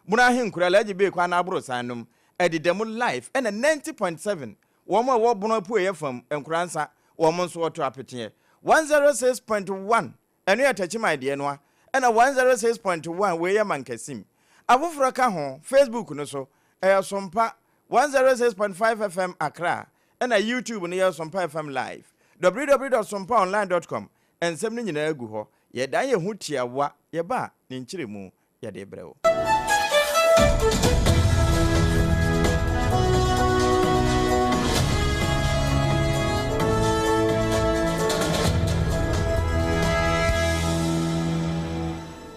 muna hinkura laji be kwa na abro sanum edi demo life ena 90.7 womo wo bono pu yefam enkuransa womo nso woto apeteye 106.1 enu yatachima de no ena 106.1 we ye mankasim afoforo ka ho Facebook no so SOMPA 106.5 FM Accra ena YouTube no SOMPA FM live www.sompaonline.com ensem ni nyina agu ho ye dan ye hutiawa ye ba ni nkyiremu ye de brewo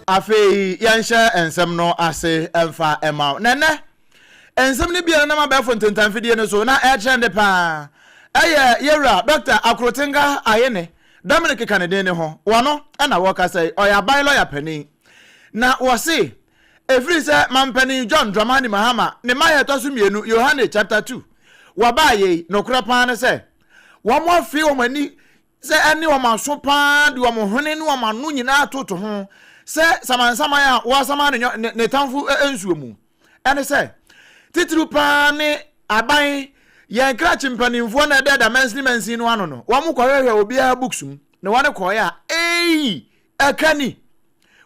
afei yansha ensem no ase emfa ema nene ensem ni bia na mabafo ntentanfidie no so na trend pa yewra Dr. Akrotenga ayene Dominic Kanede ne ho wono na woka say oya ban lawyer pani na wo se every say mampani John Dramani Mahama ne maye tosu mienu Yohane chapter 2 wabaye no kura pa ne say wo mo fi wo mani say eni wo maso pa de wo mo hone ne wo manu nyina atoto ho say samansama ya wo sama ne tamfu ensuo mu ene say titru pa ne aban yen kra chimpanimfo na deda mensi no ano no wo mo kwahwe obi a books mu ne wane koya akani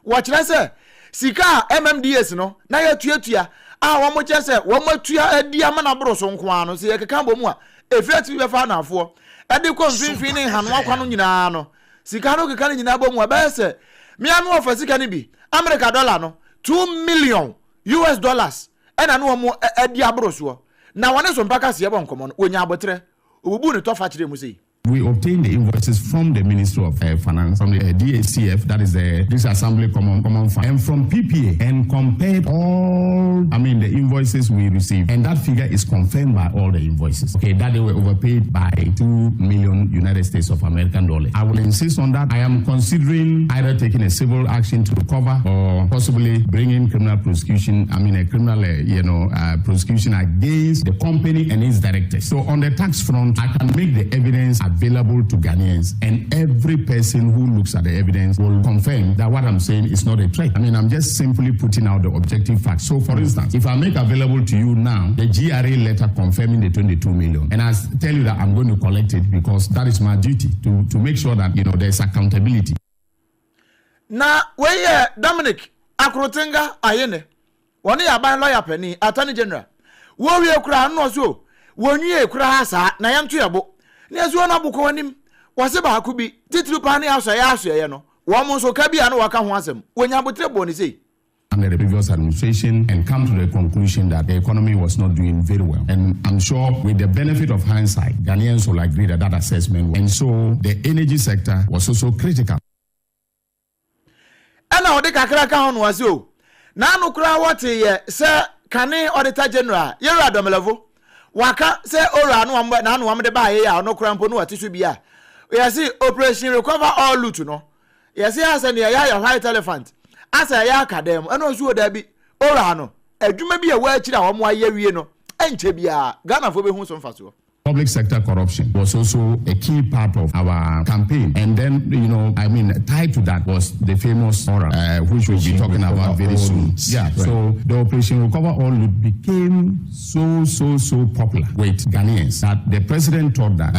wo kire se sika MMDS no na ya tuatua wo mo kire se wo matua adi ama na boro so nko ano se yekeka bom a efeti be fa na afo ade ko mfinfin ne hanu akwa no nyina no sika no keka nyina bom a be se me anu ofa sika ni bi America dollar no $2 million ena no mo adi aboro so na wane so mpaka se yebon komo no onya abotre obubu ne to fa kire mu sei. We obtained the invoices from the Ministry of Finance, from the DACF, that is the Disassembly Common Fund, and from PPA, and compared all, the invoices we received, and that figure is confirmed by all the invoices. Okay, that they were overpaid by $2 million United States of American dollars. I will insist on that. I am considering either taking a civil action to recover or possibly bringing criminal prosecution, prosecution against the company and its directors. So on the tax front, I can make the evidence available to Ghanaians, and every person who looks at the evidence will confirm that what I'm saying is not a threat. I'm just simply putting out the objective facts. So for instance, if I make available to you now the GRA letter confirming the 22 million, and I tell you that I'm going to collect it because that is my duty to make sure that there's accountability. Now, where Dominic Akrotenga ayene, one ya ban lawyer penny, Attorney General. Warrior kura no so, when ye kura hasa, na yam tuyabo. Nezu na buko wanim wase ba akubi titru pa ne aso ye no wo mo so ka bia no waka ho asem wonya botre bo ni sei. Under the previous administration and come to the conclusion that the economy was not doing very well. And I'm sure with the benefit of hindsight, Ghanaians will agree that assessment. And so the energy sector was also critical. Ana odi kakra ka hono wase o. Na no kura wote ye se kane auditor general ye radomelevo. Waka say ora no amba na no amde ba ye ya no krampo no atisu bia we see operation recover all loot no yes asa ne ya white elephant asa ya academ eno so da bi ora no adwuma bi a wa akira wo mo aye wie no enche bia Ghana fo be hu so mfaso. Public sector corruption was also a key part of our campaign. And then, tied to that was the famous oral, which we'll be talking about very soon. Yeah, right. So the Operation Recover All Loot became so popular with Ghanaians that the president thought that,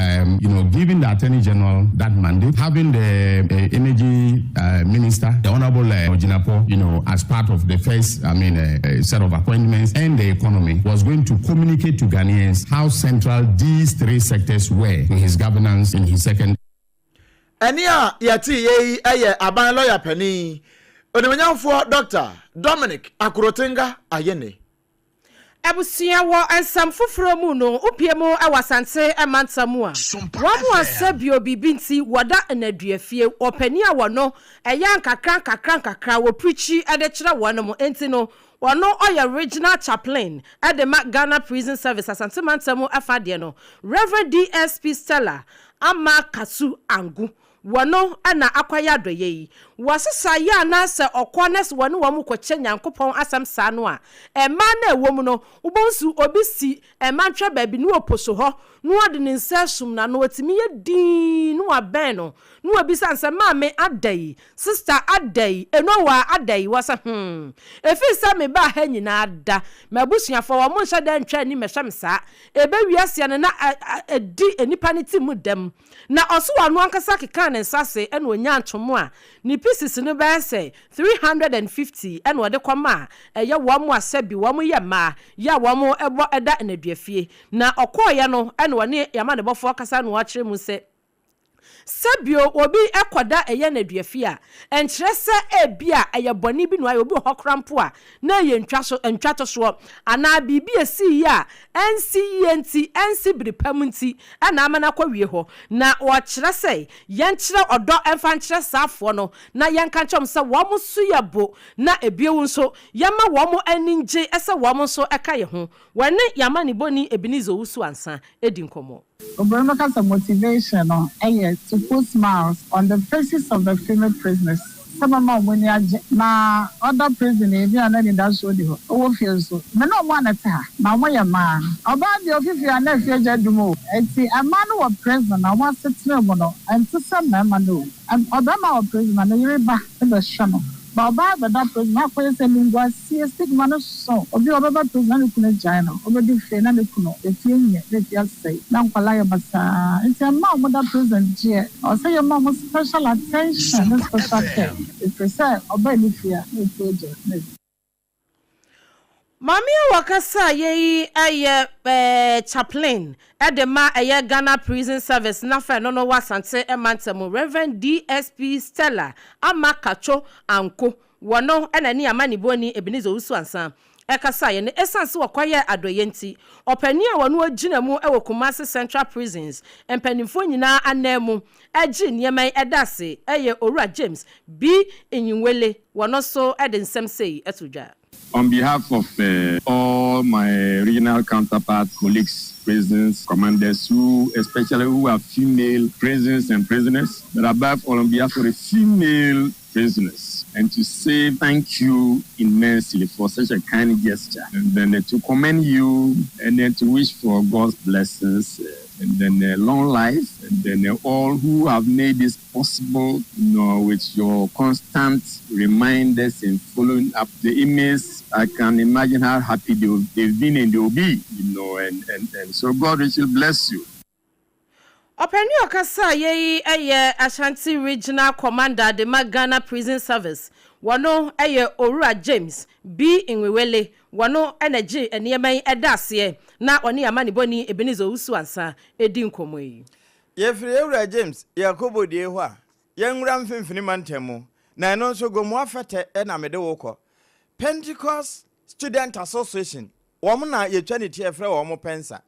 giving the Attorney General that mandate, having the Energy Minister, the Honorable Ojinapo, as part of the first, set of appointments, and the economy, was going to communicate to Ghanaians how central these three sectors were in his governance in his second. Ania yati ye aye aban lawyer penny. Odemenyamfo Dr. Dominic Akrotenga ayene. Abusia wo ensam foforo mu no opiemu awasante emantamu a wamu asebio bibinti wada enaduafie opani a wono eyan kakran wo preachi ede kire wono mo enti no wono oya regional chaplain at the Ghana Prison Service asante mantamu afade no Reverend DSP Stella ama kasu angu wono ana akwaya doye yi wasesa ya na se okwones wono wo mu koche nyankopon asem sa no a ema na ewom no ubonsu obisi ema ntwa baabi no oposo ho no ode ne nsasum na no otimi ye din no aben no no obisa nse maame adai sister adai enowa adai wasa efi sa me ba ha nyina ada mabusuafo wo mo nhyɛ da ntwa ni mehwem sa ebe wiase ne na edi enipa ne ti mu dem na oso wano ankasa keka ne nsase ene onya ntomo a ni pieces no ba say 350 ene wode kwama eye wo mo asabi wo mo ye ma ya wo mo ebo eda enaduafie na okoye no ene wone yama ne bofo akasa no wa kire mu se Sabio obi ekoda eye na duafie a enkyerese ebia eye boni bi no aye obi hokrampo a na ye ntwato so ana bibi esi ya ensi bripam nti ana amana kwawie ho na wo kyerese yenkyere odo emfa nkyere safo no na yenka kyom se wo mo su yabo na ebiewu nso yama wo mo aninje ese wo mo so eka ye ho wone yama ni boni ebinizo wusu ansa edi nkomo Obrigado motivation to put smiles on the faces of the female prisoners. Some of them when na other prisoners they are not in that show. Oh, feel so. Me no want to her. Na mo ya man. About the office and na fear jadumo. Enti a man who was prison na want to tell mo no. And to some man no. And Obama was prison na you ba in the channel. Baba that prison na ko say lingua see stigma no so. Obi Obama prison na kuno jana. Obi fe na kuno. E tie nye le dia say. Na kwala ya basa. It's a mom that prison je. O say your mom special attention and special care. If you say Oba ni fear, no project. Mami wakasa ye aye chaplain edema aye Ghana Prison Service na fa no wasante emantemu Reverend DSP Stella Amakacho Anko wono enani amani boni Ebenezer Usu ansa ekasa ye ne essence wakwaye adoyenti opani a wono agina mu ewo Kumasi Central Prisons empanimfo nyina anemu agi niemai edase eye Owura James B Enyinwele wono so edensem sei etudwa. On behalf of all my regional counterparts, colleagues, prisons, commanders, especially who are female prisoners and prisoners, but above all on behalf of the female prisoners, and to say thank you immensely for such a kind gesture, and then to commend you, and then to wish for God's blessings, and then long life, and then all who have made this possible, with your constant reminders and following up the emails. I can imagine how happy they've been and they'll be, and so God will bless you. Openi okasa ye Ashanti Regional Commander the Ghana Prison Service. Wano Owura James B Enwewele wano energy eniemai edase na oni amani boni Ebenezer Usu ansa edi nkomo yi. Ye free Owura James Yakobo die ho a yenwura mfimfini mantemu na eno nso gomu afete na mede wokọ Pentecost Student Association wom na yetwa ne tie frɛ wom pensa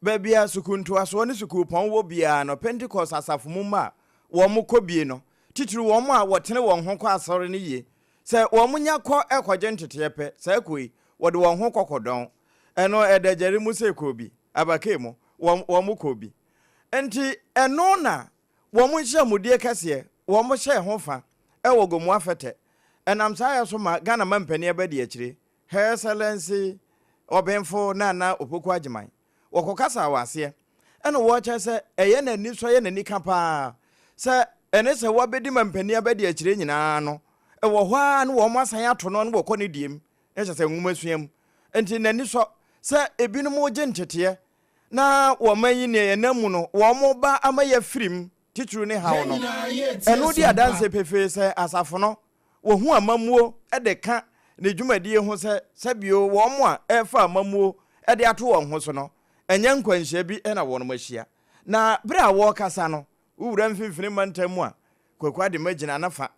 babia sukuntu aso ne sukupon wo bia no Pentecost asafo mumma wom kobie no titiri wom a wotene won ho kɔ asɔre ne yie sɛ wom nya kɔ ekɔje ntete pɛ sɛ koi wode won ho kɔkɔdɔn eno edagere mu sɛ kobi abake mu wom kobi enti eno na wom hye mudie kase wom hye ho fa ewo gomu afete enam sa ya so ma Ghana mampani abadi akire Her Excellency Obenfo Nana Opoku Ajiman wokokasa wase ene wo che se eye na ni so ye na ni kapa se ene se wo bedi mampani abadi akire nyina no ewo ho a no wo masan ato no no wokɔ ne diem e che se nwuma suam enti na ni so se ebinom oje ntete na wo manyi ne ye namu no wo mo ba amaya firim tituru ne hawo no eno di adanse pefe se asafo no wo hu amamuo edeka ne dwumadie ho se sabio wo mo a efa amamuo ede ato won ho so no enya nkwanhia bi na wo no mahia na bre a wo kasa no wura mfimfini mantamu a kwakwa de magina nafa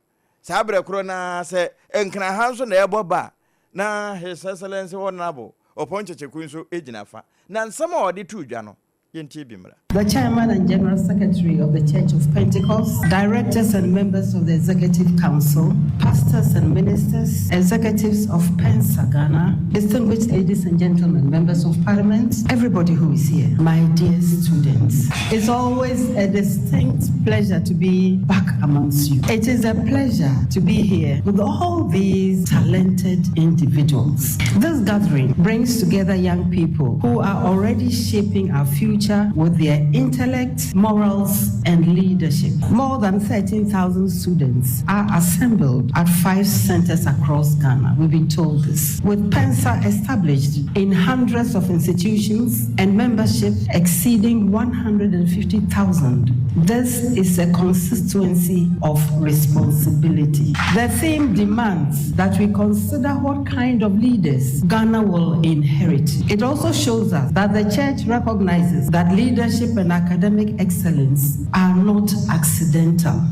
sa bre kro na se enkra ha so na ebo ba na His Excellency Honorable Oponchecheku nso egina fa na nsama ode tu dwa no yentie bi mra the Chairman and General Secretary of the Church of Pentecost, directors and members of the Executive Council, pastors and ministers, executives of Pensa Ghana, distinguished ladies and gentlemen, members of Parliament, everybody who is here, my dear students. It's always a distinct pleasure to be back amongst you. It is a pleasure to be here with all these talented individuals. This gathering brings together young people who are already shaping our future with their intellect, morals, and leadership. More than 13,000 students are assembled at 5 centers across Ghana. We've been told this. With Pensa established in hundreds of institutions and membership exceeding 150,000, this is a constituency of responsibility. The theme demands that we consider what kind of leaders Ghana will inherit. It also shows us that the church recognizes that leadership and academic excellence are not accidental.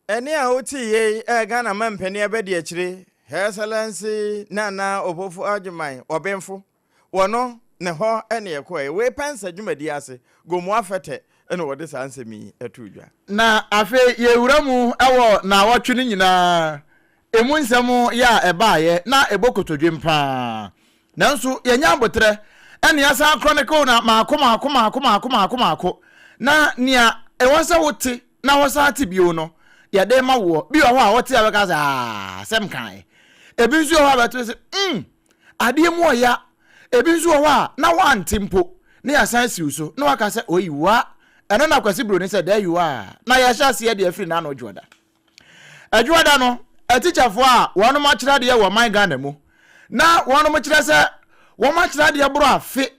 Any OTA Ghana man penny abedi achire, Her Excellency Nana Obofu Ajumai, Obenfu, Wano, Neho, any aquay, we pensa Jumadiase, go more fete. And what this answer me a tuja. Na afe ye uramu awo na watching na emunsamo ya ebaye na eboko to dwempa. Nanso ye nyambotre ene asa chronicle na makoma na nia ewasa wote na wasa atibio no ya de ma wo bi wo a wote abeka sa sem kan. Ebi nso ho abeto se ade mu oya ebi nso ho a na wantimpo na ya san siuso na waka se oyiwa eno na kwasi bro ni say there you are na ya sha se de afri na no joda adwoda no atichafo a wono ma kira de wo man Ghana mu na wono mo kira se wo ma kira de bro afe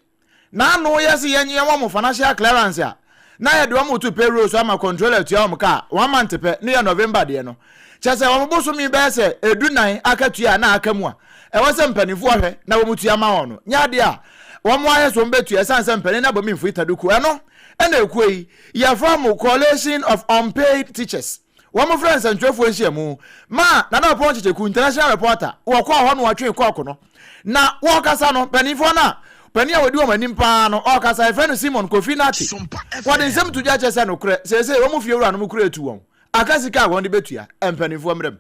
na no yes yenye wo mo financial clearance a na ya de wo mo to payroll so ama controller to am ka 1 month pe no ya November de no chese wo mo boso mi be se edunan akatua na akamu a e wo se mpanifo hwe na wo mutua ma wo no nya de a wo mo aye so mbetua sanse mpani na bo mi mfu itaduku eno ena ekwei ya from coalition of unpaid teachers one of friends and 12 years mu ma na na pon checheku international reporter wo kwa ho no watwe kwa no na wo kasa no panifo na pani a wodi o manim pa no o kasa e friend Simon Kofi Nati what is them to judge say no kure say wo mu fie wura no mu kure etu won akasika won de betua empanifo mrem.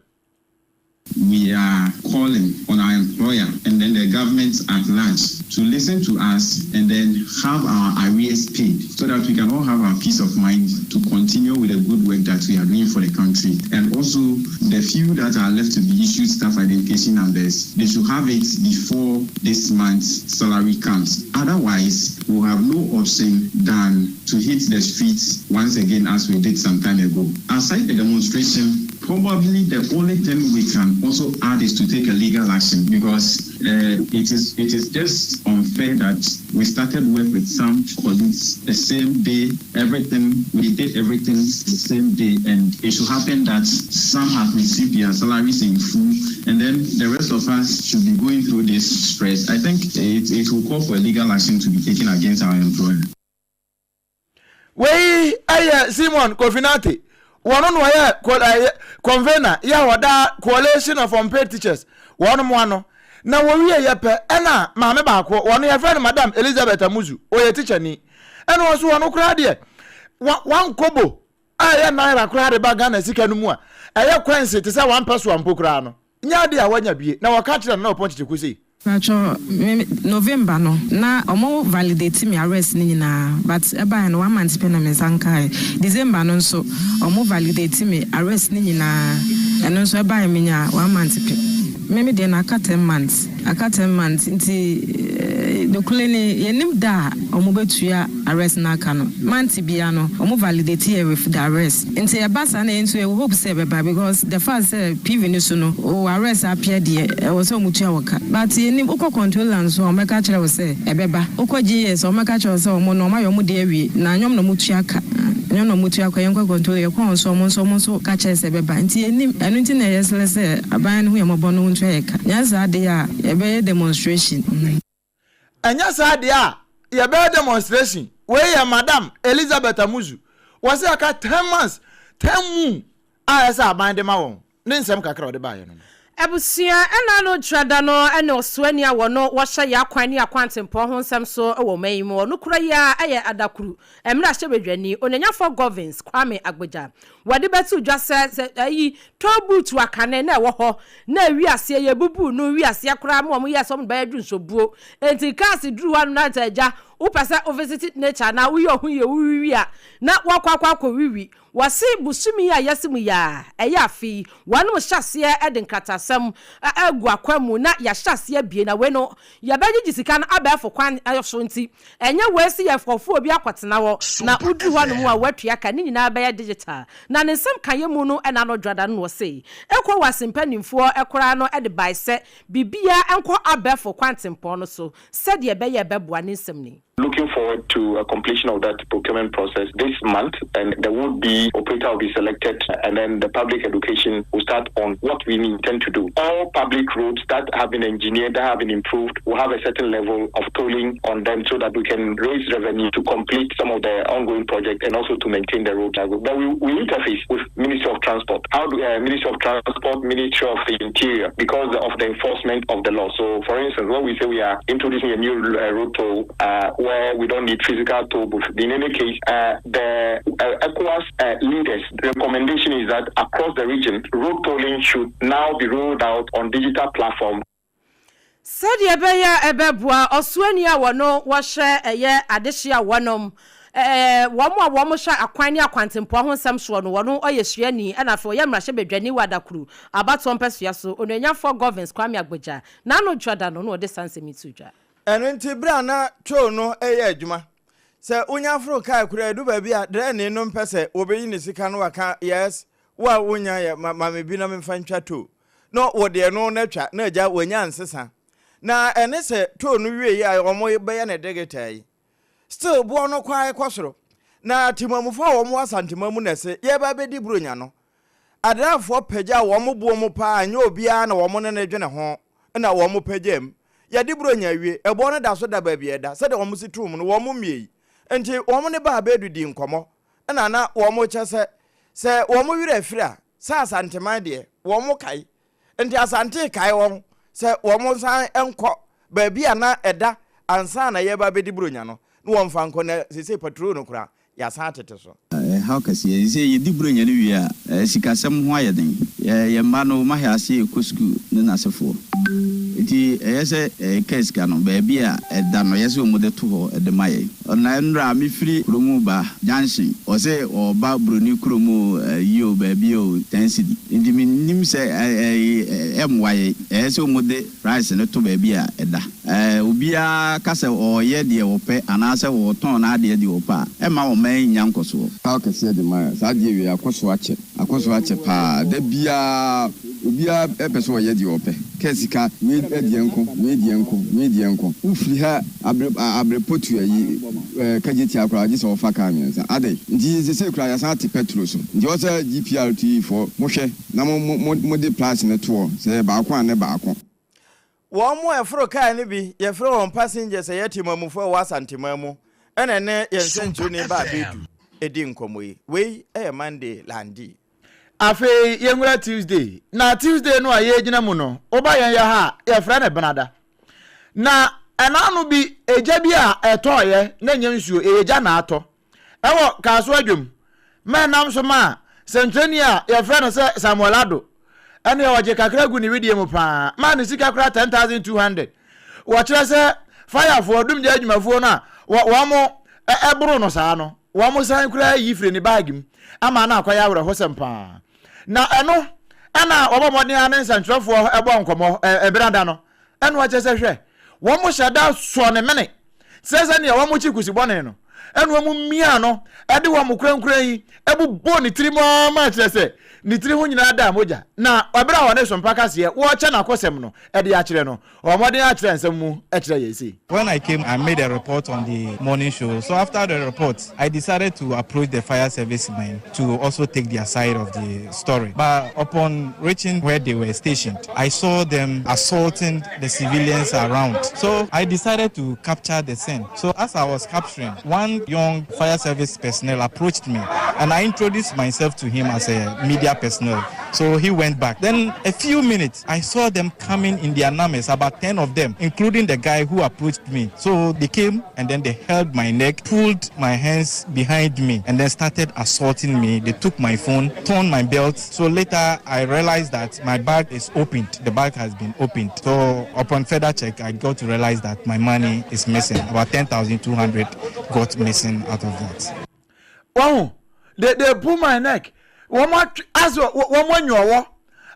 We are calling on our employer and then the government at large to listen to us and then have our arrears paid so that we can all have our peace of mind to continue with the good work that we are doing for the country. And also the few that are left to be issued staff identification numbers, they should have it before this month's salary comes. Otherwise, we'll have no option than to hit the streets once again as we did some time ago. Aside the demonstration, probably the only thing we can also add is to take a legal action because it is just unfair that we started work with some colleagues the same day, we did everything the same day, and it should happen that some have received their salaries in full and then the rest of us should be going through this stress. I think it will call for a legal action to be taken against our employer. We Simon Kofi Nati one no ya convener ya wada coalition of unpaid teachers one mo ano na wo wie ye pe na maame ba ko one ya friend Madam Elizabeth Amuzu o ye teacher ni ena wo so one kura de one kobo ya naira kura de ba Ghana sika no mu a eye kwense te say one person ampo kura no nya de a wanya bie na wo ka kira na oponchi kusi Pacho November no na omo validate me arrest ni na but eba no 1 month pe na me sankai December no so omo validate me arrest ni na eno so eba me nya 1 month pe me de na aka 10 months nti dokulene yenim da omo betua arrest na aka no month bia no omo validate here with the arrest nti ebasa na enso e hope say beba because the first PV ni so no o arrest appear there e was so mutua waka but yenim uko controller so o meka kire we say ebeba uko GS o meka kire say omo no ma yo mu de awie na anyom no mutua ka anyom no mutua ka yenko controller ye ko so omo ka kire say beba nti yenim enu nti na yesle say aban no yemo no ntua ye ka nyansa de ya ebe demonstration anya saade a ye be demonstration we ya Madam Elizabeth Amuzu was aka 10 months 10 mu a esa aban de ma won ne nsem kakra o de ba ye no Ebusia ena no drada no ena oswani a wono wo hye ya kwan ne akwantempo ho nsem so wo mai mu no kura ya aye adakuru emra hye bedwani onanya for governance Kwame Agbeja wade betu dwase ayi tobutu akane na wo ho na wiase ye bubu no wiase kura mo ye som ba yadu nsobuo enti kasi duru wanu na taja upasa overcity nature na uyo hu ye wiwi a na wakwa wiwi wasi busumi ya yasimu ya eyafi wanu hyase eden katasem agwa kwamu na ya hyase bie na we no ya bagiji sika na abafo kwan ayoso nti enye wesi ya fofo obi akwatena wo na udu hanu mu a watua ka ni nyina ba ya digital na ne nsem kaye mu no ena no dwada no sei ekwo wasimpanimfo ekora no ede bai se bibia enko abafo kwantempo no so said ye be ye beboa ne nsem ni. Looking forward to a completion of that procurement process this month, and there would be operator will be selected, and then the public education will start on what we intend to do. All public roads that have been engineered, that have been improved, will have a certain level of tolling on them so that we can raise revenue to complete some of the ongoing projects and also to maintain the road. But we interface with Ministry of Transport. How do Ministry of Transport, Ministry of the Interior, because of the enforcement of the law. So, for instance, when we say we are introducing a new road toll, where we don't need physical toll booths. In any case, the ECOWAS leaders, the recommendation is that across the region, road tolling should now be rolled out on digital platforms. Said Yabeya Ebebua, Oswania wano washe eye adeshia wanom. Wamo sha akwani akwantempo ho nsem so no wono oyesua ana fo yamra hye bedwani wadakuru abaton pesua so onenya for governance Kwame Agbeja na no dwada no de sansemi tudwa. Eno nti bra na cho no eye adwuma se onya afro kai kura edu ba bia dre ne no mpese obeyi ne sika no waka yes wa onya ya mame bi na memfa ntwa to no wo de no na twa na agya wonya nsesa na ene se to no wie ya omo be ya na degetai still bo no kwai kwosoro na timamufo wo mo asantimamu na se ye ba be di bronya no adrafo pagya wo mo bo mo pa anya obia na wo mo ne dwene ho na wo mo pagyam ya di bronya wie ebo no da so da ba bia da se de wo mo situm no wo mo miei enti wo mo ne ba ba edudi nkomo na wo mo chese se wo mo wire afira sa asanteman de wo mo kai enti asante kai wo se wo mo san enko ba bia na eda ansa na ye ba be di bronya no no mfa nko na se patrol no kura ya sa tete so how can see ye di bronya no wi a sikasem ho ayeden ye ma no ma ha se ekosku ne na sefo iti yese case ka no ba bia eda no yese omude to ho ede maye ona nra mi firi kromu ba jansin o se o ba broni kromu yo ba bia o density indi mi nim se emwaye yese omude price ne to ba bia eda obia ka se o ye de o pe anase o ton na de opa e ma o man nyankoso how can see the man sa de wi akoso ache pa da bia obia epeso ye de ope kesika we edienko ufri ha abrepotu ayi kageti akra ji so fa ka mi ade ndi se kra ya sa ti petrol so ndi o se GPRT for mo hwe na mo de place ne to se ba akwa ne ba akwa wo mo efro kai ne bi ye fro on passengers ye timamufo wa santimamu ene ne ye nsenchu ne ba bedu edi nkomoyi we Monday landi afi yenwura Tuesday na Tuesday no aye gina mu no oba yan ya ha ye fra na benada na enanu bi eja bi a etoye na nyansuo eja na ato ewo kaso adwum menam so ma sentrani a ye fra no se Samuel Ado ene waje kakra gu ni widie mu pa ma ne sika kra 10200 wo kire se fire for dum je adwumafo na wo mo eburu no saa no wo mo san kra yifre ni bag m ama na akwaya wure hosempa na eno ana obomodin anen santrofo ebo nkomo ebrada no eno wache se hwe wo mo hyada so ne mene sese ne wo mo chikusi bone no eno mo mia no ede wo mo krankran yi ebu bo ni tiri mo ma chese ni tiri ho nyina da moja na obra wo ne so mpaka se wo che na kosem no ede ya kire no omodin a kire nsem mu e kire yesi. When I came, I made a report on the morning show. So after the report, I decided to approach the fire service men to also take their side of the story. But upon reaching where they were stationed, I saw them assaulting the civilians around. So I decided to capture the scene. So as I was capturing, one young fire service personnel approached me and I introduced myself to him as a media media personnel. So he went back. Then a few minutes, I saw them coming in their numbers, about 10 of them, including the guy who approached me. So they came and then they held my neck, pulled my hands behind me, and then started assaulting me. They took my phone, torn my belt. So later I realized that my bag is opened. The bag has been opened. So upon further check, I got to realize that my money is missing. About 10,200 got missing out of that. Wow, they pull my neck. One more you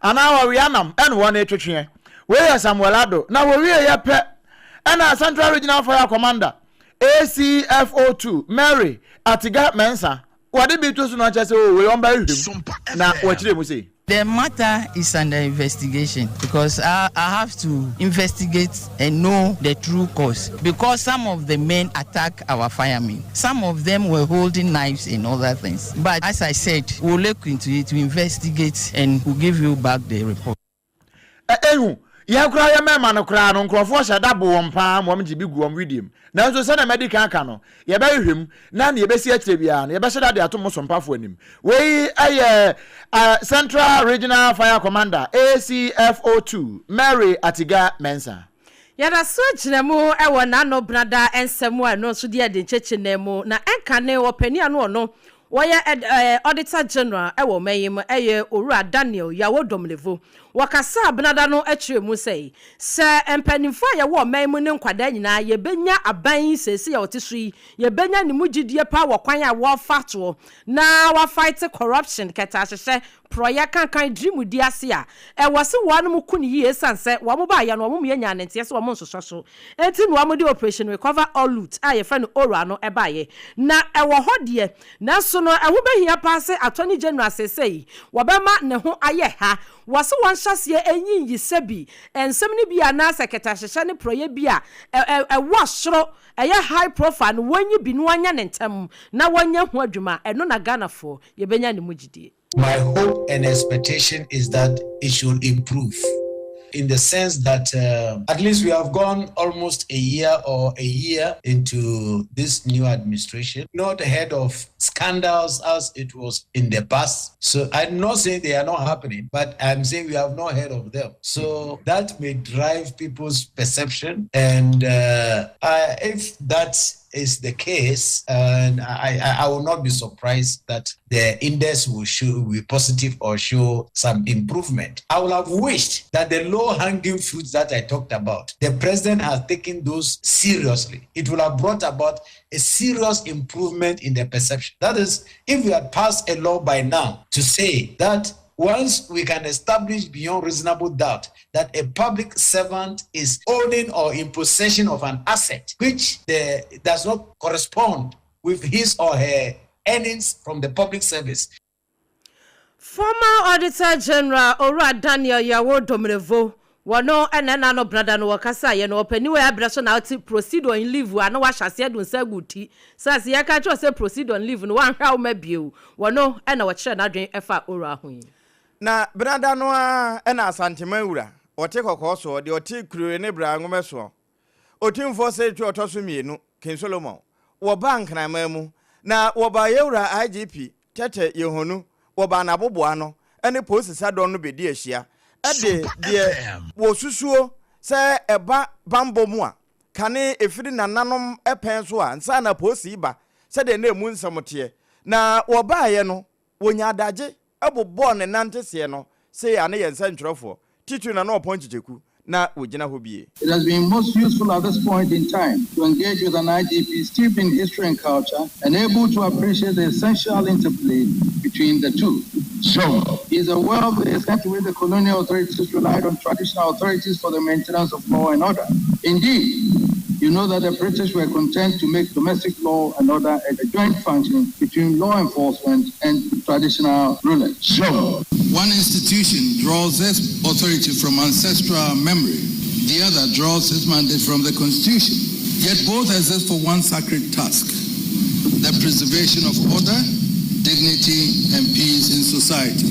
and now we are and one attrition. Where is Samuelado? Now we are pet and our Central Regional Fire Commander ACFO2 Mary Atiga Mensa. What did be too much as we on by him? Now what did we say? The matter is under investigation because I have to investigate and know the true cause. Because some of the men attack our firemen. Some of them were holding knives and other things. But as I said, we'll look into it to investigate and we'll give you back the report. Ya kura ya mema no kura no nkrofo hye dabo won pa mom gibi guom redeem na so se na medical aka no ye ba hwem na na ye besi akire bia na ye ba hye dade atom sompafo anim we aye Central Regional Fire Commander ACFO2 Mary Atiga Mensa yada so gyinamu e wona no brada ensemu a no so de ade cheche na mu na enka ne opani ano no woye Auditor General ewo mayim Owura Daniel Yawodomlevo wakasa abnada no atwemu sei se empanimfo yawo mayim ne nkwada nyina ye benya aban sesi ya otisui ye benya ne mugidie pa wokwan ya wo fato na wa fight corruption keta hyehyɛ proya kan dream di ase a wose wanu kuni yi esanse wo mo ba ya no wo mo yanya nante se wo mo nsoso enti no wo de operation recover all loot a ye fa no ora no eba ye na wo hodie na so no eho behia pass Attorney General sesei wo be ma ne ho aye ha wose won hyase enyin yi sebi ensem ne bia na secretary hyehyɛ ne proya bia wo soro eye high profile wonyi bi no anya nentem na wonya ho adwuma eno na Ghana for ye benya ne mugidie. My hope and expectation is that it should improve in the sense that at least we have gone almost a year into this new administration, not ahead of scandals as it was in the past. So I'm not saying they are not happening, but I'm saying we have not heard of them. So that may drive people's perception. And if that is the case, and I will not be surprised that the index will be positive or show some improvement. I would have wished that the low-hanging fruits that I talked about, the president has taken those seriously. It would have brought about a serious improvement in the perception. That is, if we had passed a law by now to say that once we can establish beyond reasonable doubt that a public servant is owning or in possession of an asset which does not correspond with his or her earnings from the public service. Former Auditor General Owura Daniel Yawodomlevo wano enena no brother no wakasa ye no opani we abraso na oti proceed on leave ano wa hyase do nsa guti sase ye ka cho say proceed on leave no wan hwa ma bio wano ena wo kire na dwen efa Owura ho na brother no ena asantema wura ote kokko so de ote kure ne bra ngome so otimfo say twa otoso mienu King Solomon wo bank na mamu na wo ba yewura IGP tete yehonu wo ba na boboa no ene posisa don no bedi ahia ade de wo susuo se eba bambo mu a kane efiri nananom epen so a nsa na posi ba se de na emu nsamote na wo ba ye no wonya adaje ebobo ne nantese no se ane ye nsa ntwerofo titu na no ponchicheku na ojina ho bie. It has been most useful at this point in time to engage with an IGP steeped in history and culture and able to appreciate the essential interplay between the two. So, he is aware of the extent to which the colonial authorities relied on traditional authorities for the maintenance of law and order. Indeed, you know that the British were content to make domestic law and order a joint function between law enforcement and traditional rulers. So, one institution draws its authority from ancestral memory, the other draws its mandate from the Constitution. Yet both exist for one sacred task, the preservation of order, dignity, and peace in society.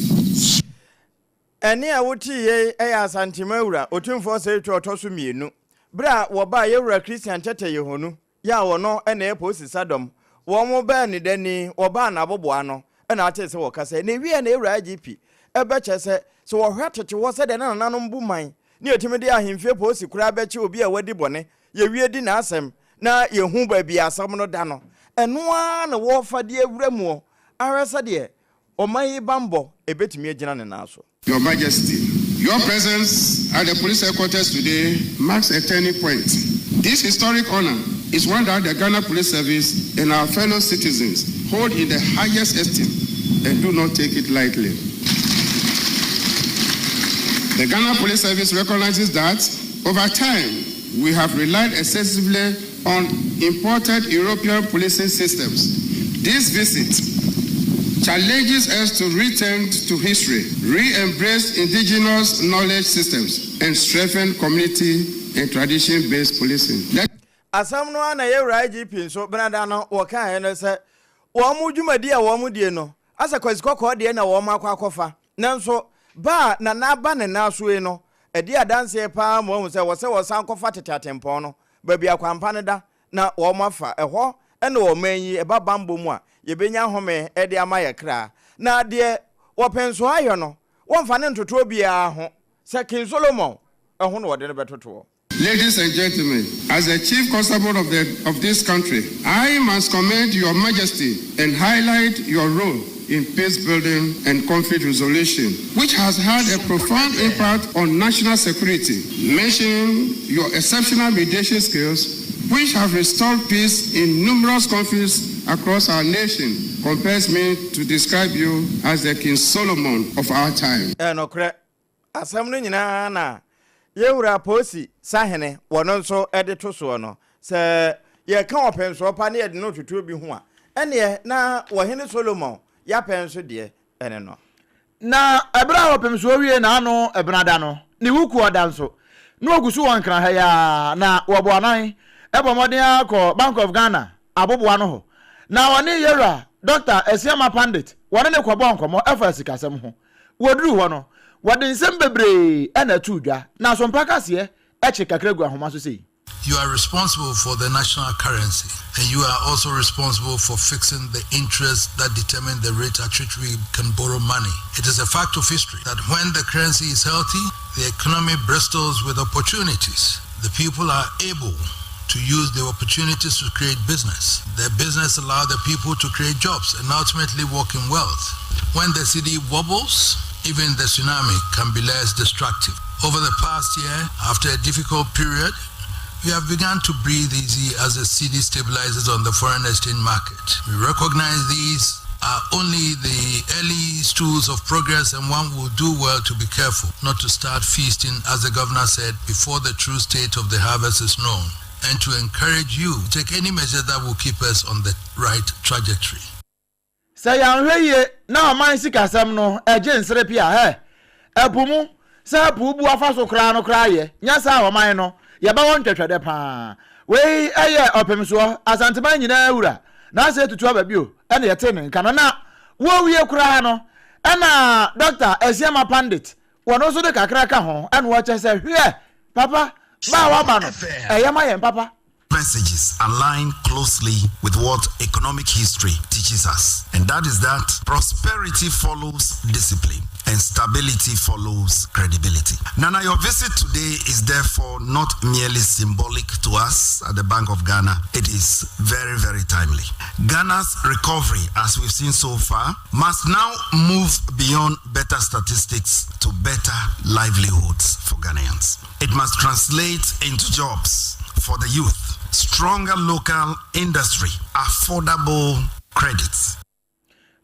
Eni awuti ye eya santimawura otumfo se twa otoso mienu bra wo ba yewura Christian tete yehonu ya wono ena eposisa dom wo mo ba ni dani wo ba na boboa no ena ate se wo kasa na wi na ewura IGP ebeche se wo hwe tete wo se de na nanom bu man ne yetimi de ahemfie posi kura beche obi a wadi bone ye wie di na asem na ye hu ba bi asam no da no eno a na wo fa de awuramu aresa de oman bambo ebetimi agina ne na so. Your Majesty, your presence at the police headquarters today marks a turning point. This historic honor is one that the Ghana Police Service and our fellow citizens hold in the highest esteem and do not take it lightly. The Ghana Police Service recognizes that over time we have relied excessively on imported European policing systems. This visit challenges us to return to history, re-embrace indigenous knowledge systems, and strengthen community and tradition-based policing. Asam no ana yewra IGP so benada no wo kan no se wo mu dwumadi a wo mu die no asa kwasikoko de na wo ma akwakofa nanso ba na na ba ne na so e no edi adanse pa mo hu se wo san kofa tetatempon no ba bia kwampa ne da na wo mafa eho ene wo manyi e ba bambo mu a ye benya home e de amaye kra na de wo penso ayo no wo mfa ne ntoto bia ho se King Solomon eho no wo de ne betoto. Ladies and gentlemen, as the Chief Constable of this country, I must commend Your Majesty and highlight your role in peace building and conflict resolution, which has had a profound impact on national security. Mention your exceptional mediation skills, which have restored peace in numerous conflicts across our nation, compels me to describe you as the King Solomon of our time. Yewura posi sahene wono nso ede to so no se ye ka openso pa ne ede no tutu bi ho a ene na wohene Solomon ya penso de ene no na ebra openso wie na ano ebrada no ne wuku oda nso no ogusu won kran ha ya na wobo anan ebomoden akọ Bank of Ghana aboboa no ho na woni yewura Dr. Esiama Pandit woni ne kwabo nkomo efasi kasem ho woduru ho no wadin sembebre ena tudwa na SOMPA kase eche kakregu ahoma so sei. You are responsible for the national currency, and you are also responsible for fixing the interests that determine the rate at which we can borrow money. It is a fact of history that when the currency is healthy, the economy bristles with opportunities. The people are able to use the opportunities to create business. The business allows the people to create jobs and ultimately work in wealth. When the city wobbles, even the tsunami can be less destructive. Over the past year, after a difficult period, we have begun to breathe easy as the city stabilizes on the foreign exchange market. We recognize these are only the early stools of progress, and one will do well to be careful not to start feasting, as the governor said, before the true state of the harvest is known, and to encourage you to take any measure that will keep us on the right trajectory. Say yanhweye na man sikasem no eje nsere pia epumu say pubu afaso kra no kra ye nyasa awoman no ye ba won twetwede pa we eye opemso asanteman nyina awura na say tutu ababio ene yete ne nka no na wo wie kra no ena Dr. Esiama Pandit wono so de kakra ka ho ene wo che say hwe papa ba wa ba no eyama ye papa. Messages align closely with what economic history teaches us, and that is that prosperity follows discipline and stability follows credibility. Nana, your visit today is therefore not merely symbolic to us at the Bank of Ghana. It is very, very timely. Ghana's recovery, as we've seen so far, must now move beyond better statistics to better livelihoods for Ghanaians. It must translate into jobs for the youth, stronger local industry, affordable credits.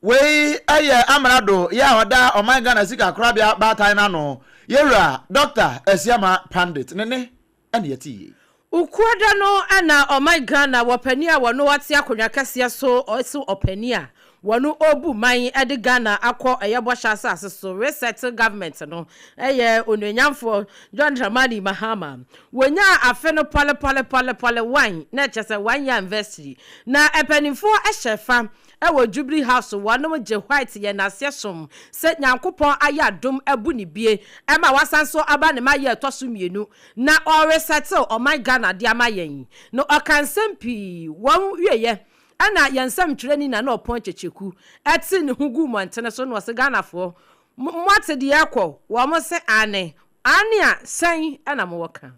We aye amrado ya oda o my Ghana sika krabia batai na no yewura Dr. Esiama Pandit nene ene yeti ukwada no ana o my Ghana wopani a wono wate akonwa kase so osu opani a wono obu man ede Ghana akọ eyebo hyasa asase so reset government no eye onanyamfo John Dramani Mahama wonya afe no pale wine na chese one year investment na epanifo ehyefa ewo Jubilee House wanom je white ye na sesom se nyankopon ayadom abu ni bie ema wasanso aba ne maye tosumienu na o resettle o my Ghana dia mayen no okansempi won wieye ana yansam twreni na opon checheku eti ne hugu montene so no se Ghana fo Mwate diako wa mo se ane a san ana mo waka.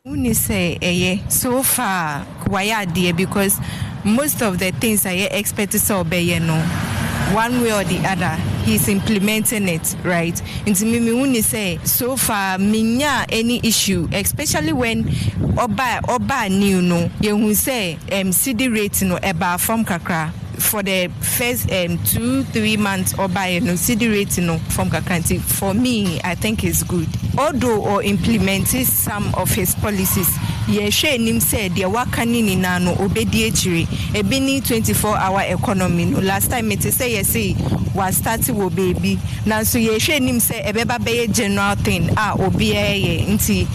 Uni say so far why dear because most of the things I expect to obey no one way or the other he's implementing it right. Into me uni say so far minya any issue especially when oba new no you say CD rate no eba from kakra for the first 2-3 months or by no CD rate no from Kakanti. For me, I think it's good. Although or implemented some of his policies, him said the wakani nano obediatory a bini 24-hour economy. No last time it say was starting with baby. Now so him say a beba general thing obi inti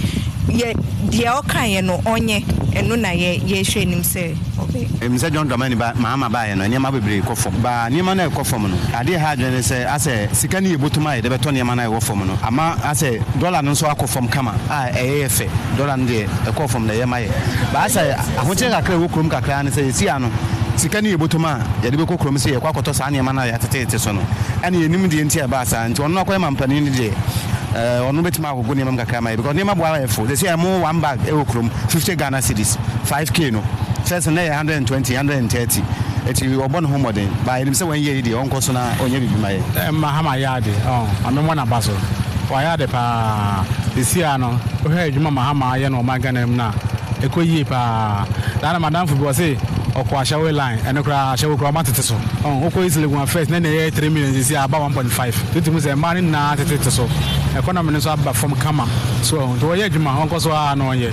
the okay no onye eno na ye him say Mr. John Dramani ba mama ba no nyama bebre kofom ba nyama na ekofom no ade ha dwene se ase sika ni ebotuma de beto nyama na ekofom no ama ase dollar no so akofom kama efe dollar no de ekofom na yema ye ba ase ahoche kakra wo krom kakra ne se si ano sika ni ebotuma ya de be kokrom se ye kwa koto sa nyama na ya tete so no ene yenim de ntia ba sa nti ono akoy mampani ni de onu betima agogo nyama kakra ma because nyama bo afo they say mo one bag ekrom 50 Ghana cedis 5k no first na 120 130 eti obon home modern by him say 1 year dey on koso na onye bibi maye mahama yade amemo na baso wa yade pa isia no o he adwuma mahama ye no magana na ekoyie pa na madam fu bo say okwa ashawe line ene kra ashawe kra matete so okwa isle gwa first na 3 million isia aba 1.5 tutu say man na tete so economy no so aba from kama so to ye adwuma on koso no ye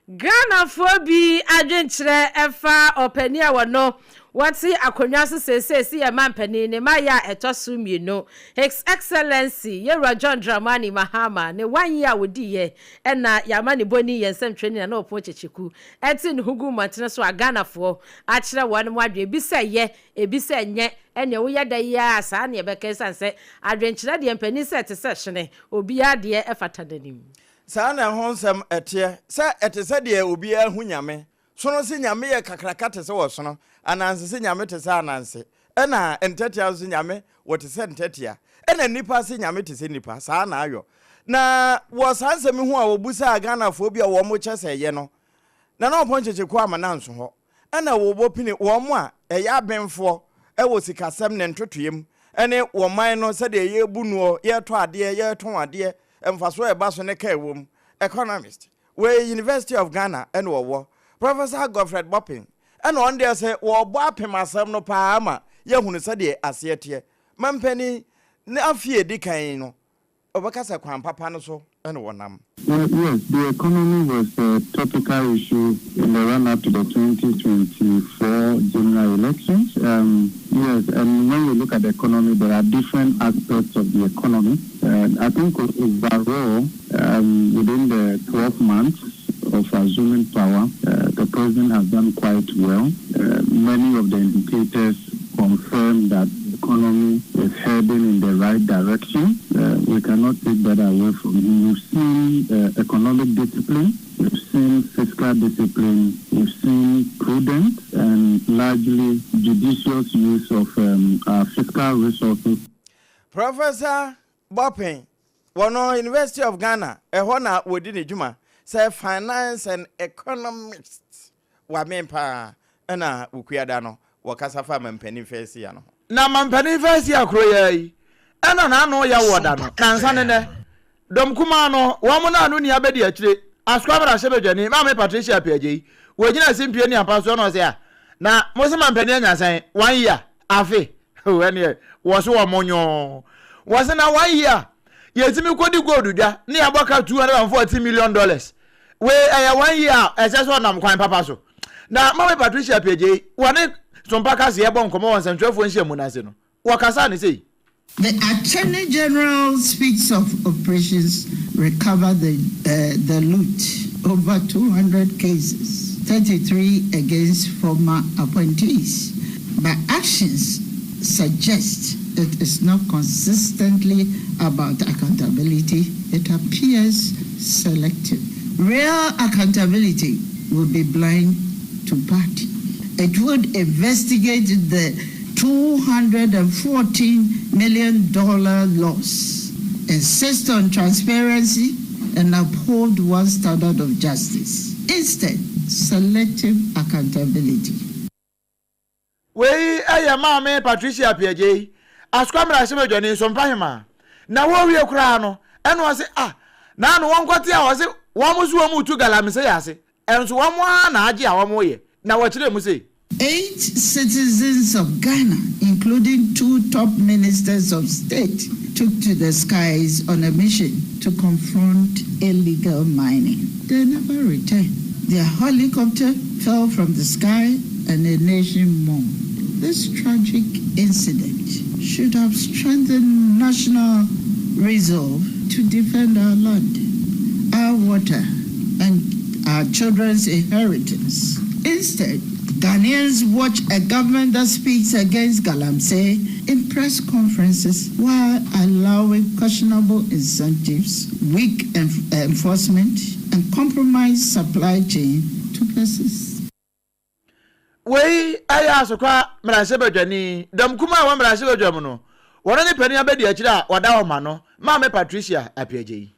Ghana fobi adwenkyerɛ ɛfa ɔpani a wɔno wɔte akonnwa so sesesi yɛ mampani ne maya ɛtɔso mieno His Excellency Yewura John Dramani Mahama ne 1 year wodi yɛ ɛna yama ne boni yɛ nsɛm twɛni na ɔpɔ kyecheku ɛti ne hugu mantene so a Ghana fo akyerɛ wɔn mo adwe bi sɛ yɛ ebi sɛ nyɛ ɛne wo yɛ da yɛ asa ne bɛkɛ sanse adwenkyerɛ de mpani sɛ te sɛ hyene obi adeɛ ɛfata danim saa na ho nsɛm ɛteɛ sɛ ɛte sɛ deɛ obi ahu nyame sono se nyame yɛ kakraka te sɛ wɔ sono ananse se nyame te sɛ ananse ɛna ntatia so nyame wɔte sɛ ntatia ɛna nipa se nyame te sɛ nipa saa na ayɔ na wɔ saa nsɛm ho a wɔbusa Ghanafoɔ bi a wɔn mo kyɛ sɛ yɛ no na ɔpɔn kyekyeku amananso hɔ ɛna wɔbɔ pini wɔn mo a ɛyɛ abenfoɔ ɛwɔ sikasɛm ne ntotoyem ɛne wɔn man no sɛ deɛ yɛbu nuo yɛtɔ adeɛ yɛtɔn adeɛ emfaso eba so ne ka ewom economist we University of Ghana and wo Professor Godfrey Bopping and on there say wo bo apem asem no pa ama ye hunu se de ase tie mampani na afie di kan no obakasa kwan papa no so and wonam. Yes, the economy was a topical issue in the run-up to the 2024 general elections. Yes, and when we look at the economy, there are different aspects of the economy. I think overall, within the 12 months of assuming power, the president has done quite well. Many of the indicators confirm that the economy is heading in the right direction. We cannot take that away from him. We've seen economic discipline, we've seen fiscal discipline, we've seen prudent and largely judicious use of our fiscal resources. Professor Bopping, one University of Ghana, a honor within Juma, say finance and economists were main pa and a Ukiadano, Wakasa farm and penny face. Na mampani face ya kroyai ena na no ya woda no kansane ne dom kuma no wo mo na no ni abedi akire askwabra shebedwani ma me Patricia Piaje wo gina simpie ni apaso no se a na mo se mampani anya san 1 year afi o ene wo so wo monyo wo se na 1 year yetimi kodi gold dwa ne aboka $240 million we 1 year eseso nam kwan papa so na ma me Patricia Piaje wone SOMPA kasi ebo nkomo won sentwefo nhia na se no wakasa ne sei. The Attorney General speaks of operations recover the loot over 200 cases, 33 against former appointees. But actions suggest it is not consistently about accountability. It appears selective. Real accountability will be blind to party. It would investigate the 214 million loss. Insist on transparency and uphold one standard of justice. Instead, selective accountability. We aya mama Patricia Piaje askwamra sheme dwani so mpahema na wo wie kura no eno wase na no won kwate a wase wo musu wo mutu galamse yase enso wo mo na age a wo mo ye na wo kire mu sei 8 citizens of Ghana, including 2 top ministers of state, took to the skies on a mission to confront illegal mining. They never returned. Their helicopter fell from the sky and the nation mourned. This tragic incident should have strengthened national resolve to defend our land, our water, and our children's inheritance. Instead, Ghanaians watch a government that speaks against Galamsey in press conferences while allowing questionable incentives, weak enforcement, and compromised supply chain to persist. We aya sokwa mrasebe dwani dam kuma wa mrasebe dwamuno wona ne pani abedi akira wada homa no mama Patricia apiaje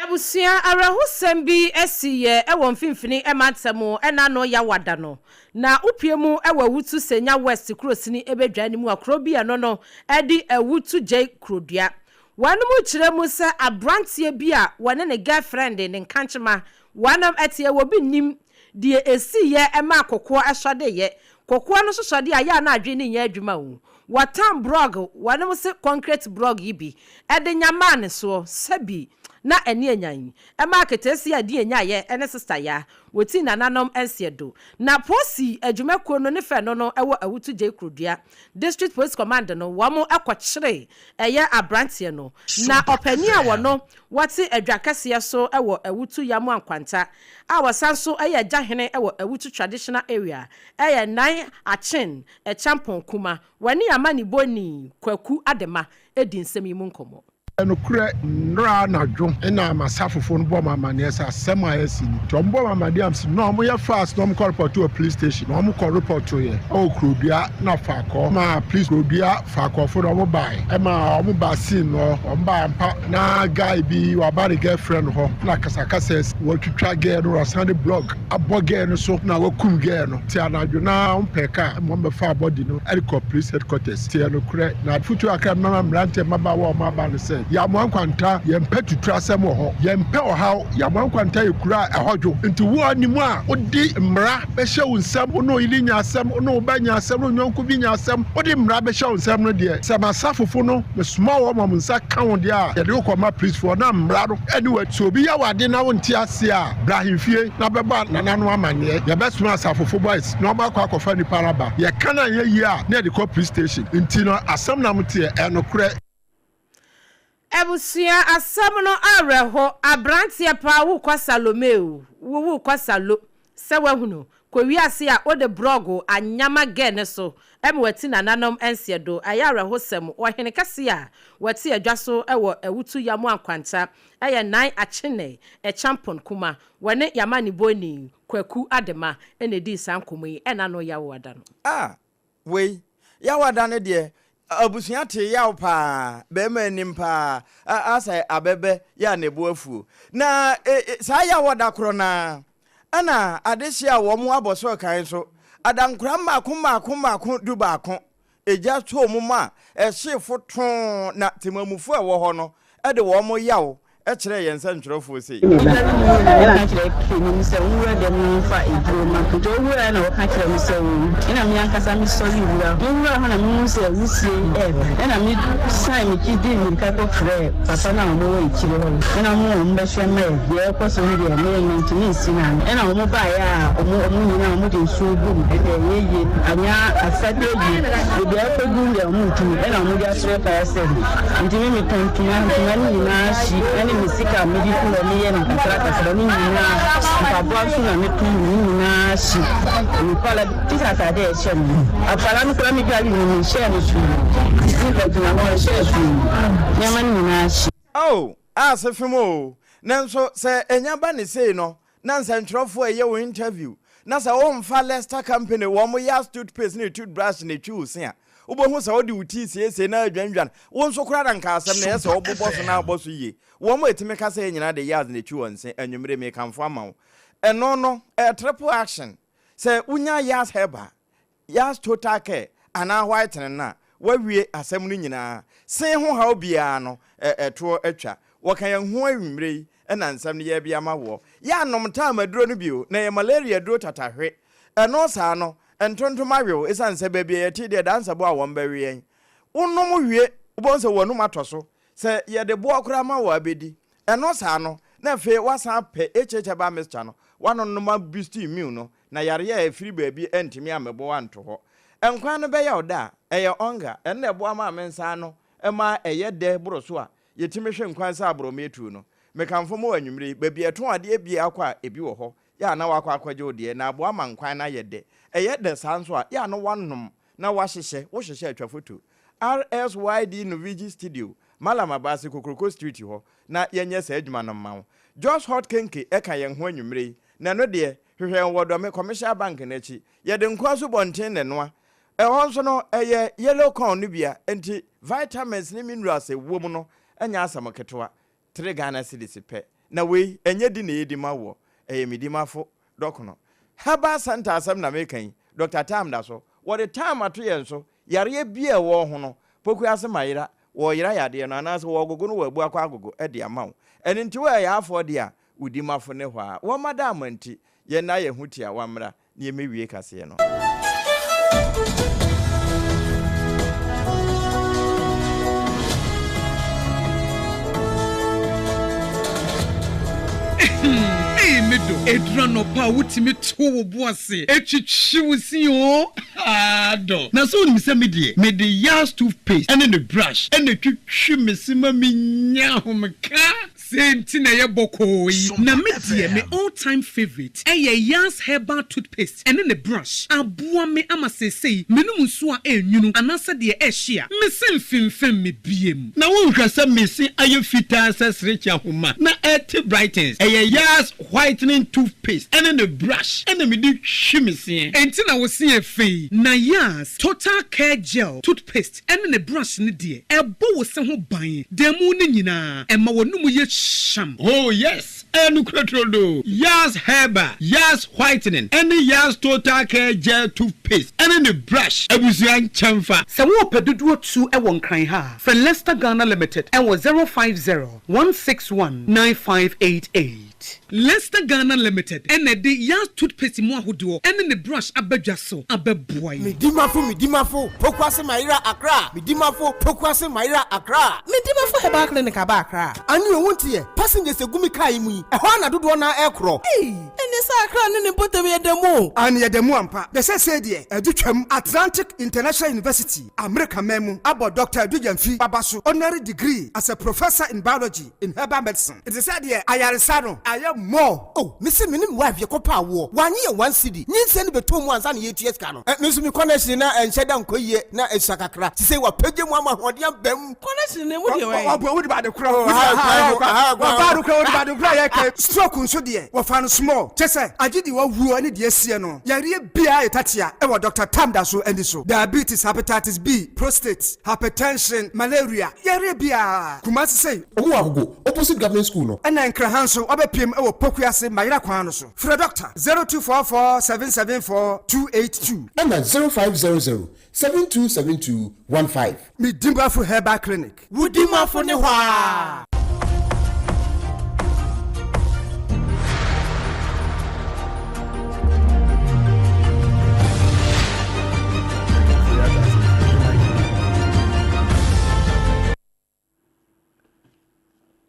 Ebusia arahusem bi esiye ewo mfimfini ematsemo ena no ya wada no na upiemu ewo wutu senya west cross ni ebedwane mu akro bi ano no edi ewutu j krodua wanum kire mu se abrantie bi a wone ne girlfriend ne nkanchema wanam etie wo bi nim die esiye ema kokko esode ye kokko no sosode aya na adwe ne nya adwuma wu watam blog wanum se concrete blog yibi ede nyama ne so sabi na eni enyan ema ketesi adi enya ye ene sister ya woti nananom ensiedo na posi adwumakuo no ne fe no no ewo awutu je krodua district police command no wamo akwachire eye abrantie no na opani a wono wati adwakase so ewo awutu yamu ankwanta a wasanso eye jahene ewo awutu traditional area eye nan achen e champon kuma wani amani boni kwaku adema edi nsemi mu nkomo Nukure nra na dwo ina masafofo no bo mama ne esa sema esi ni to mbo mama dem si no mo ye fast no mo call report to a police station no mo call report to ye o krobia na fa ko ma police krobia fa ko fo no mo bai e ma mo ba sin no o mba mpa na guy bi wa ba girlfriend ho na kasakasa wo twitwa girl no rasande blog abo girl no so na wo kum girl no ti anadwo na mpeka mo be fa body no helicopter police headquarters ti nukure na futu aka mama mrante maba wo maba no say ya mwankwanta yempe tutrasem ho yempe ohaw ya mwankwanta yekura ehodwo nti wo animu a odi mra be hye unsam ono ilinya asem ono banya asem no nyonko binya asem odi mra be hye unsam no de samasafofo no me small wo mam nsa kan de a yede ko ma police for na mra no anyway so bi ya wade na wonti ase a brahimfie na beba nanano amanye ye be suma asafofo boys no ba kwa kofa ni paraba ye kana ye yi a na de ko police station nti no asem na mte enokure Ebusia asam no areho abrantie pa wu kwa Salomeu wu kwa Salo se wahunu ko wiase a ode blog anyama gene so emwati nananom ensiedo ayareho sem ohene kase a wati adwaso ewo ewutu yamu ankwanta eye nan achene e champon kuma wone yamani boni kwaku adema ene di sankomi ena no yawada no we yawada ne de abusuya te yaw pa be ma nim pa asa abebe ya nebu afu na sa ya wada kro na ana adehia wo mu aboso kan so adankura maako du baako eja to mu ma ehye foton na temamufu a wo ho no e de wo mu yaw e kire yensa ntwerofo sei misika medical ni yen katraka sabani na mpabwasu na mitu na shi nikola tisa de shem afala mi kula mi gali ni share su ni tuna no share su nyama ni na shi asefimo nanso se enyaba ne sei no na nsentwerofo eye wo interview na se wo mfa Leicester company wo mo ya toothpaste ni toothbrush ni twi usia Ubo sa odi uti sie na adwanwan. Wo nso kura nka asem na yesa obobọ so na abọ so yie. Wo mo etime ka say nyina de yaz na twi wonse anwumre me kanfo ama wo. Eno no triple action. Say unya yaz heba. Yaz total care ana white na wawie asem no nyina. Say ho ha obia no to atwa. Wo kan yan ho anwumre na nsam ne ye bia ma wo. Ya nom ta maduro no bio na ye malaria duro tatahwe. Eno sa no entontomawo esanse baabi yeti de dansa bo a wombawe yen unom hwie ubonse wonum atoso se ye de bo akura ma wo abedi eno sa no na fe wasan pe echeche ba mixture no wanonoma boost immune no na yare ya efiri baabi entimi amebo anto ho enkwan no be ya oda eye onga enne bo ama mensa no ema eye de boroso a yetimi hwe nkwan sa abrometu no mekamfo mo anwumre baabi eto ade bia akwa ebi wo ho ya na wakwa akwaje odie na abo ama nkwan na yede eye de sanso a ya no wanom na wahyehe wo hyehye atwa foto RSYD Novigi Studio Malama Basi Kokroko Street ho na yenye sa adwuma no mawo Josh Hot Kenke eka yen ho anwumre na no de hwehwe wodo me commercial bank na chi yede nkwaso bonten ne noa ho nso no eye yellow corn no bia enti vitamins ni minerals ewom no enya asam ketwa 3 Ghana cedis pe na we enye di na yedi mawo midimafo dokono haba santa asem na mekan Dr. Tam da so what the time ato yen so yare bia wo ho no poku ase mayira wo yira yade no anase wo gogo no wabu akwa agogo e de amawo eni nti we ya afọ de a udimafo ne ho a wo madam anti ye na ye hutia wamra na ye mewie kase no Edrano pa wutimi to boase etwitwiwusi o ado na so ni se me de yas toothpaste and the brush and the twitwi mesima menya homka senti na ye boko yi na medie me all time favorite yas herbal toothpaste and the brush aboa me amasesei menum nso a enwunu anasa de ehia mesin finfem me biem na wo hwasa mesi aye fita sesrecha homa na et brightens yas whitening toothpaste and the brush and me di hwimese enti na wo se afei na yas total care gel toothpaste and the brush ne de ebo wo se ho ban demu ne nyina ema wonum ye sham oh yes enu krotrodo yas herbal yas whitening and yas total care gel toothpaste and the brush abusuan chamfa se wo peduduo tu e won kan ha from Leicester Ghana Limited and was 050-161-9588 Leicester Ghana Limited and the yas toothpaste mo ahodo and the brush abadwa so abeboy midimafo pokwase maira akra midimafo pokwase maira akra midimafo heba clinic aba akra anu ewontie passengers egumi kai mu ehwa na dodo na ekro ene sa akra ne botem yedemu an yedemu ampa de se de adutwam Atlantic International University America memu abo Dr. Adujamfi babaso honorary degree as a professor in biology in herbal medicine it is said here ayaresa no I am more. Oh, Missy Minim wife, your copa war. 1 year, 1 city. You send the 2 months and 8 years. Cano. Miss me connection and shut down Koye, na a sakakra. To say what Peggy Mama or the bem. Connection, what you are about the crow. Stroke so dear. What found small. Tessa, I did you who any dear Siano. Yari Bia Tatia, ever Dr. Tamdaso and so. Diabetes, hepatitis B, prostate, hypertension, malaria. Yari Bia. Kumasi say, oh, opposite government school. No. And then Krahanso, Obepim, our Pokuase, Maira Kwanoso. For a doctor, 0244-774-282. And at 0500-7272-15. Midimba for Herbal Clinic. Woodima for Newa.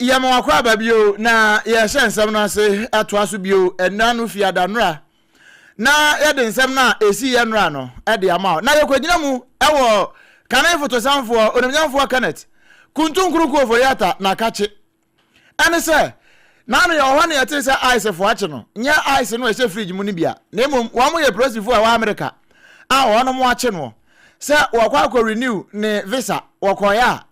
Yama wakwa babio na ya nsem na se atoa so bio enanu fiadanra na ya de nsem na esi ya nra no e de ama na yekwagina mu ewo kanai fotosanfo onimnyamfo kanet kuntunkuru ko foriata na kache ane se na no ya ohane ya tese ice fo ache no nya ice no e se fridge mu ni bia na emom wa mo ye presidency wa America a wono mo ache no se wakwa akọ renew ne visa wakoya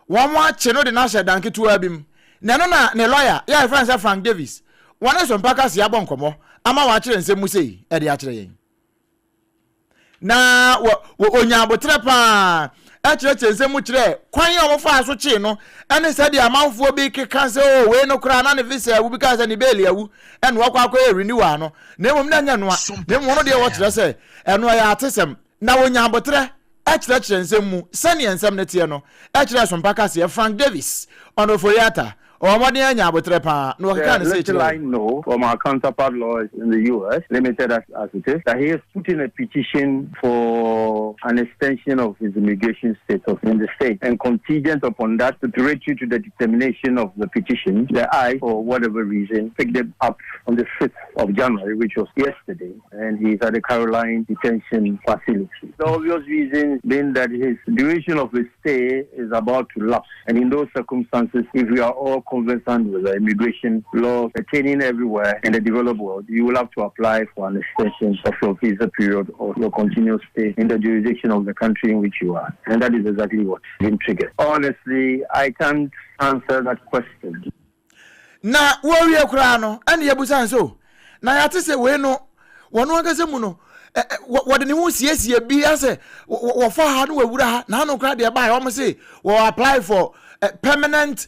wa mo ache no de na hye danketu abim na ne lawyer ya Frank Davis wane so mpaka si abon komo ama wa kire nsem musei e de akire yen na onya abotre pa achire nsemu kire kwan ya omofa so chi no ene se dia amanfo bi keka se o we no kra na ne visa wu bi ka se ni beli awu ene wakwa renew no na emom na nya noa na emom no de wo kire se eno ya atesem na onya abotre achire nsemu sane ensem ne tie no achire SOMPA kase Frank Davis onoforiata. I know from our counterpart lawyers in the US, limited as it is, that he is putting a petition for an extension of his immigration status in the state. And contingent upon that, to direct you to the determination of the petition, I, for whatever reason, picked it up on the 5th of January, which was yesterday, and he's at the Caroline detention facility. The obvious reason being that his duration of his stay is about to lapse. And in those circumstances, if we are all conversant with the immigration law pertaining everywhere in the developed world, you will have to apply for an extension of your visa period or your continuous stay in the jurisdiction of the country in which you are. And that is exactly what's been triggered. Honestly, I can't answer that question. Na warrior krano and yabusan so. Na yate se we no wono akase mu no what the news yes ye be as wo fa ha no wura ha na no kra de ba o mo say wo apply for permanent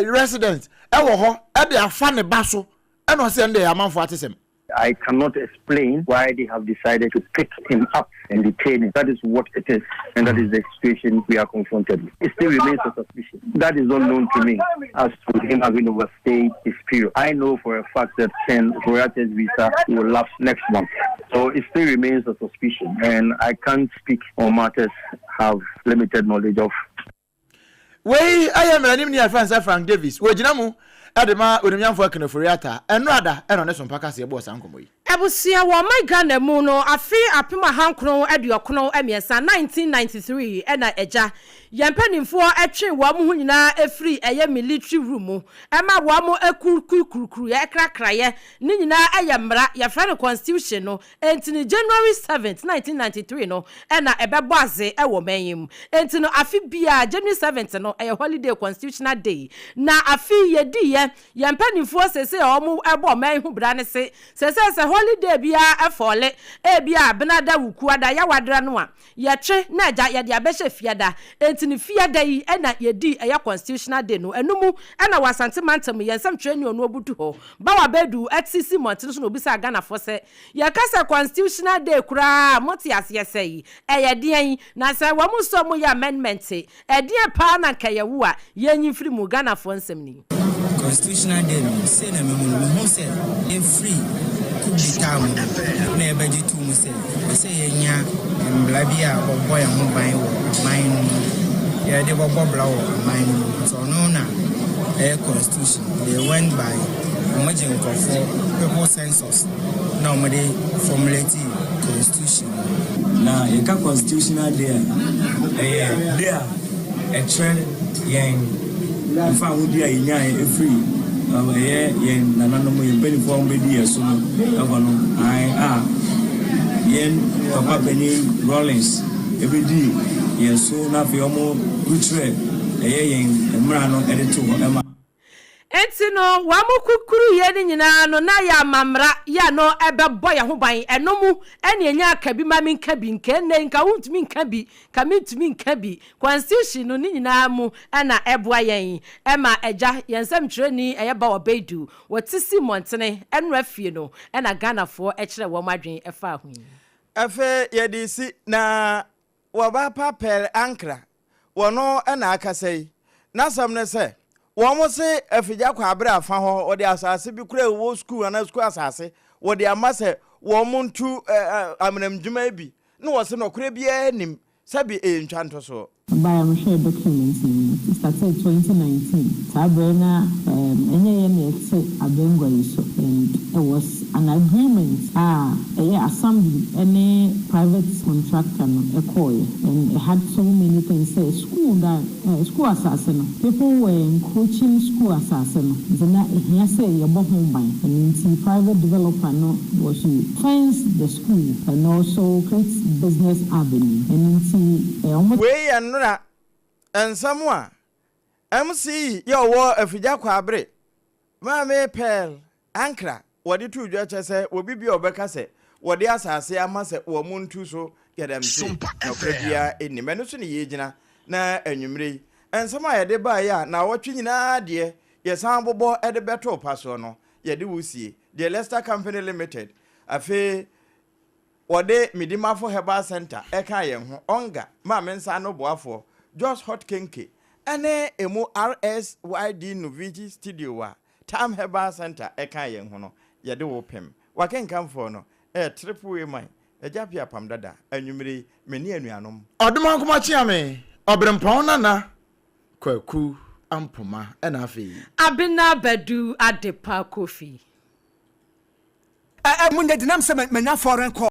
residence e wo ho e de afa ne ba so e no say ndey amanfo atesem. I cannot explain why they have decided to pick him up and detain him. That is what it is, and that is the situation we are confronted with. It still remains a suspicion. That is unknown to me as to him having overstayed his period. I know for a fact that Ken Floriata's visa will lapse next month. So it still remains a suspicion, and I can't speak on matters have limited knowledge of. Wey, I am an near Frank Davis. Wejinamu. Adema onimyamfo Ken Floriata enrada eno ne SOMPA kase ebo sankomo yi ebusia wo my Ghana mu no afi apema hankron aduokono emiesa 1993 ena eja yempanimfo etwe wo mu nyina efri eye military room ema wo mu ekurukuru ye krakraye ni nyina ayemra ye fere constitution no entini January 7th 1993 no ena ebebo aze ewo manyim entino afi bia January 7th no eye holiday constitutional day na afi yedi yempanimfo sese omu ebo man hu bra ne se holiday bia efole bia benada wuku ada ya wadra no a ye twe na aja ye de abehye fiada entini fiada yi ena yedi eya constitutional day no enumu ena wasante mantam yensam twani onu obutu ho ba wa bedu atisi montino so no bisa Ghana for se ye kasa constitutional day kura motiase yesei eye den na se wo muso mu ya amendment e den pa na kayewu a yenyi firi mu Ghana for nsem ni constitutional day say na me say free could be town na e baji tu mu say yenya mblabia bobo ya mu ban wo mine ya de bobo bla wo mine so no na constitution they went by imagine for people census now they formulate constitution na e ka constitutional day there a trend yen if I would be a free yen nanono yen benefit be there so yen papa Benny Rollins every day yen so na fi omo kutre yen emra no edit to Entino wamukukuru ye ni nyina no na ya mamra ya no ebebo ya ho ban enomu ene enya akabi mami nkabi nkenne nka wuntumi nkabi kamitumi nkabi constitution no ni nyina mu na eboa yen ema eja yensem treni eyeba obedu wotisi montene enra fie no na Ghana fo ekire wo madwen efa hu efe yedisi na waba papel ankra wono na akasai na samne se Womo se afija kwa abra afa ho odi asase bi kura wo school ana school asase wodi amase womo ntu amenamdwuma bi na wo se no kura bi anim sabi ntwanto so by am share documents started 2019 sabrina enye me say abengo iso and it was an agreement assembly any private contractor no and it had so many things say school assassin people were encroaching school assassin na here say your home by and private developer no was to fence the school and also create business avenue and we and and someone MC yo wo afija kwa abre ma me pel ankra wodi tu dwa che se obi bi obeka se wodi asase ama se wo muntu so yɛdam se nokra bia enim ɛno so ne yɛgyina na anwumre ensɛm a yɛde ba ya na wɔtwe nyinaa de yɛsan bobɔ ɛde bɛto paso no yɛde wusie the Leicester Company Limited afi wɔde midimafo herbal center ɛka yɛn ho onga ma mensa no boafo Just Hot Kenke ene emu RSYD Novigi Studio wa Tam Herbal Center ɛka yɛn ho no yɛde wo pem wakenkamfo no triple man ejapia pam dada anwumre meni anuanom odoma nkoma chia me obrempon nana kwaku ampoma ɛna afi abina badu adepa kofi munya dinam se manya foreign call